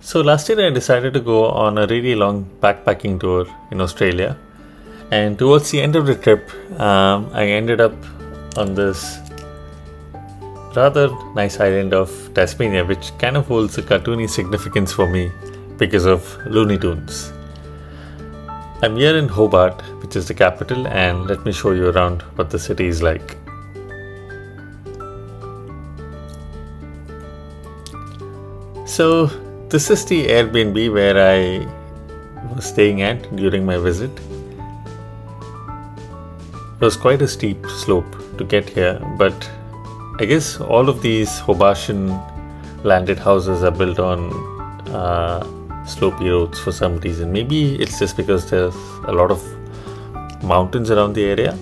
So last year I decided to go on a really long backpacking tour in Australia, and towards the end of the trip, I ended up on this rather nice island of Tasmania, which kind of holds a cartoony significance for me because of Looney Tunes. I'm here in Hobart, which is the capital, and let me show you around what the city is like. So, this is the Airbnb where I was staying at during my visit. It was quite a steep slope to get here, but I guess all of these Hobartian landed houses are built on slopey roads for some reason. Maybe it's just because there's a lot of mountains around the area.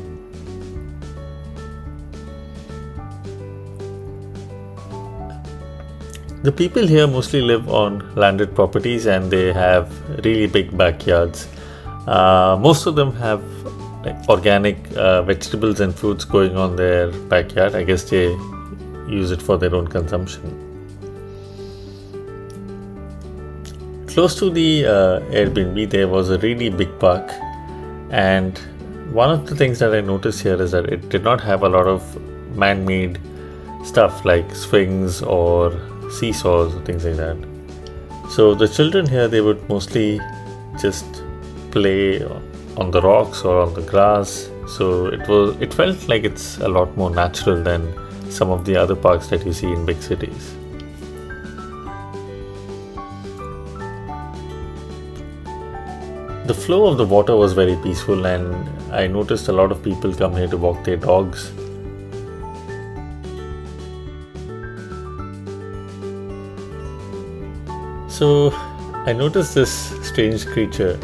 The people here mostly live on landed properties and they have really big backyards. Most of them have organic vegetables and fruits going on their backyard. I guess they use it for their own consumption. Close to the Airbnb, there was a really big park, and one of the things that I noticed here is that it did not have a lot of man-made stuff like swings or seesaws or things like that. So the children here, they would mostly just play on the rocks or on the grass. So it felt like it's a lot more natural than some of the other parks that you see in big cities. The flow of the water was very peaceful, and I noticed a lot of people come here to walk their dogs. So I noticed this strange creature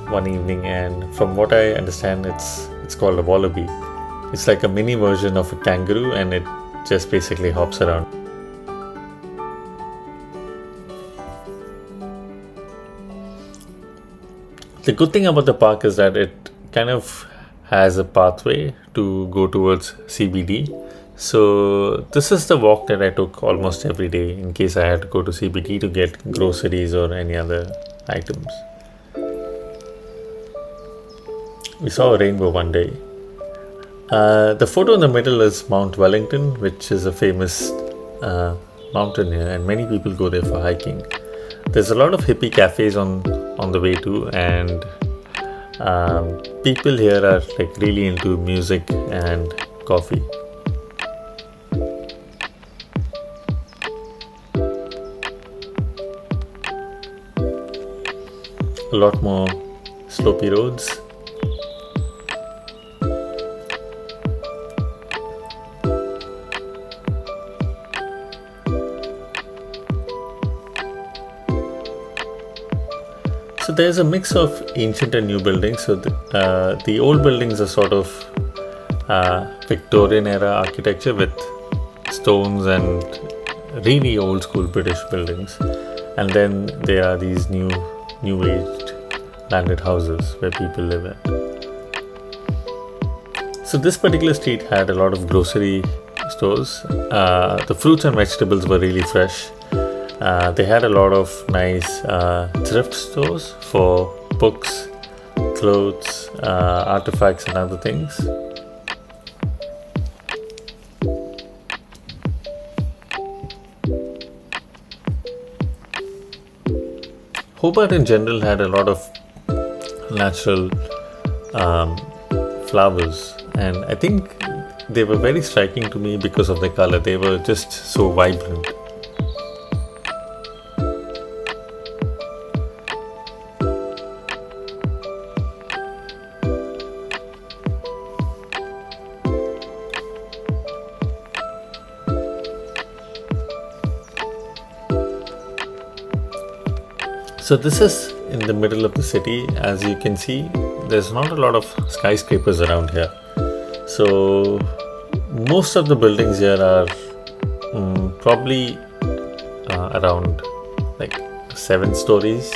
one evening, and from what I understand, it's called a wallaby. It's like a mini version of a kangaroo, and it just basically hops around. The good thing about the park is that it kind of has a pathway to go towards CBD. So this is the walk that I took almost every day in case I had to go to CBD to get groceries or any other items. We saw a rainbow one day. The photo in the middle is Mount Wellington, which is a famous mountain here, and many people go there for hiking. There's a lot of hippie cafes on the way too, and people here are like really into music and coffee. A lot more slopey roads. So there's a mix of ancient and new buildings. So the old buildings are sort of Victorian era architecture with stones and really old school British buildings. And then there are these new aged landed houses where people live at. So this particular street had a lot of grocery stores. The fruits and vegetables were really fresh. They had a lot of nice thrift stores for books, clothes, artifacts and other things. Hobart in general had a lot of natural flowers, and I think they were very striking to me because of their color. They were just so vibrant. So this is in the middle of the city. As you can see, there's not a lot of skyscrapers around here. So most of the buildings here are probably around like 7 stories.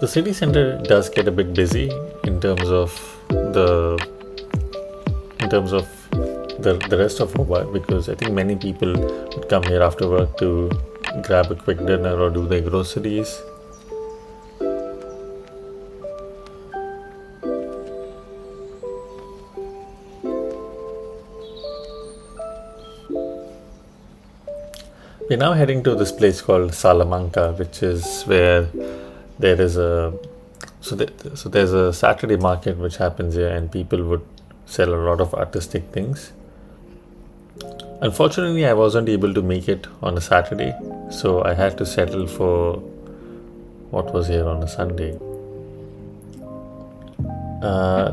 The The city center does get a bit busy in terms of the the rest of Hobart, because I think many people would come here after work to grab a quick dinner or do their groceries. We're now heading to this place called Salamanca, which is where there is a so there's a Saturday market which happens here, and people would sell a lot of artistic things. Unfortunately, I wasn't able to make it on a Saturday, so I had to settle for what was here on a Sunday.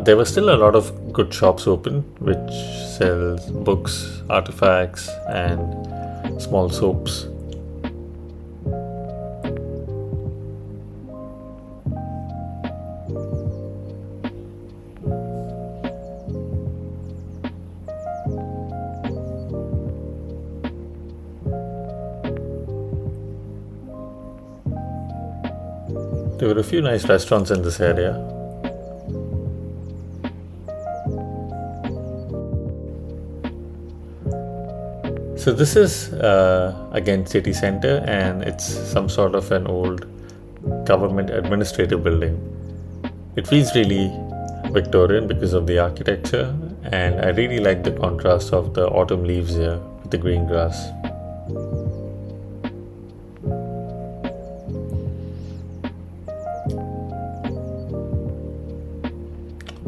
There were still a lot of good shops open, which sells books, artifacts, and small soaps. There were a few nice restaurants in this area. So this is again city center, and it's some sort of an old government administrative building. It feels really Victorian because of the architecture, and I really like the contrast of the autumn leaves here with the green grass.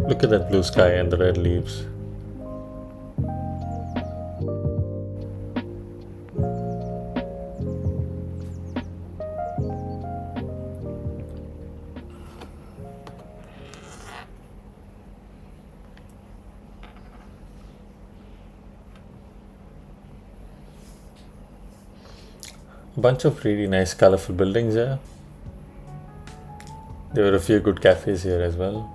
Look at that blue sky and the red leaves. A bunch of really nice colorful buildings here. There were a few good cafes here as well.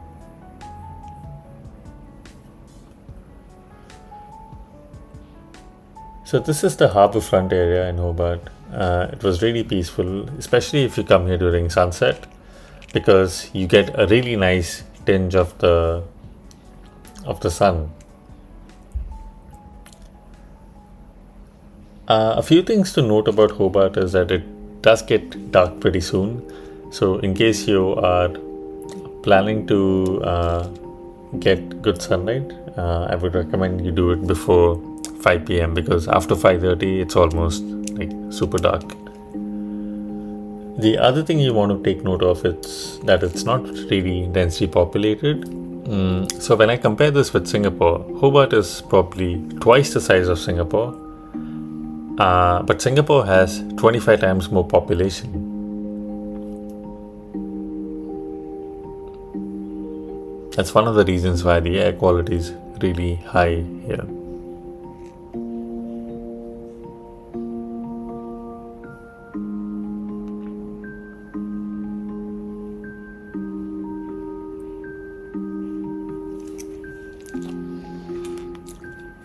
So this is the harbourfront area in Hobart. It was really peaceful, especially if you come here during sunset, because you get a really nice tinge of the sun. A few things to note about Hobart is that it does get dark pretty soon. So in case you are planning to get good sunlight, I would recommend you do it before 5 p.m. because after 5:30 it's almost like super dark. The other thing you want to take note of is that it's not really densely populated. So when I compare this with Singapore, Hobart is probably twice the size of Singapore, but Singapore has 25 times more population. That's one of the reasons why the air quality is really high here.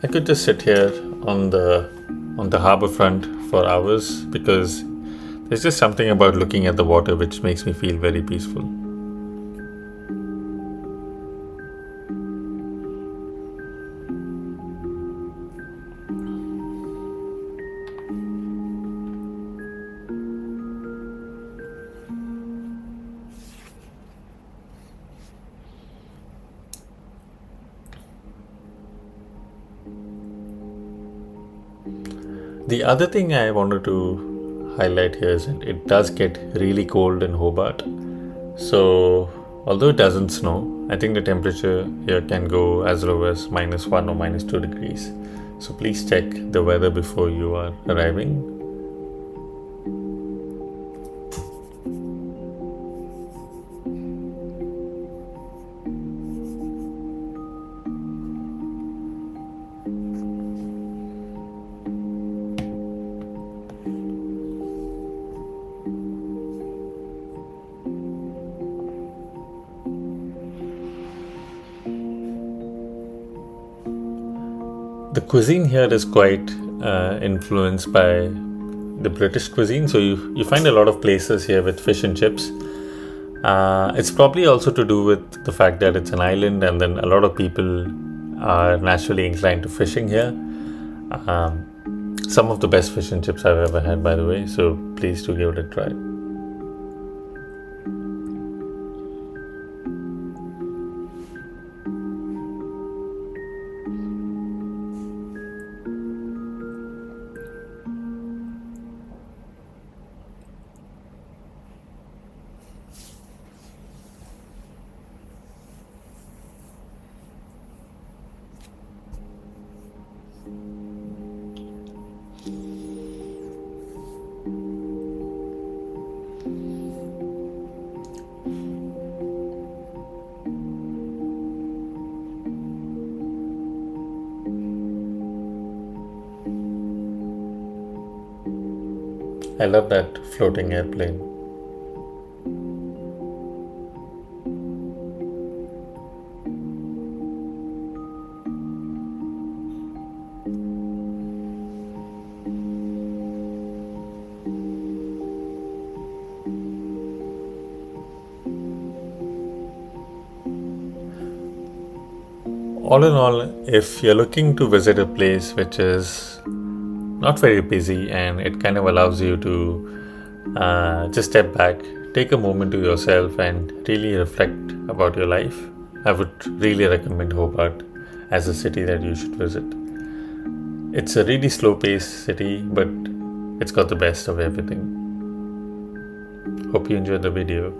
I could just sit here on the harbour front for hours, because there's just something about looking at the water which makes me feel very peaceful. The other thing I wanted to highlight here is that it does get really cold in Hobart. So, although it doesn't snow, I think the temperature here can go as low as -1 or -2 degrees. So, please check the weather before you are arriving. The cuisine here is quite influenced by the British cuisine. So you find a lot of places here with fish and chips. It's probably also to do with the fact that it's an island, and then a lot of people are naturally inclined to fishing here. Some of the best fish and chips I've ever had, by the way, so please do give it a try. I love that floating airplane. All in all, if you're looking to visit a place which is not very busy and it kind of allows you to just step back, take a moment to yourself, and really reflect about your life, I would really recommend Hobart as a city that you should visit. It's a really slow paced city, but it's got the best of everything. Hope you enjoyed the video.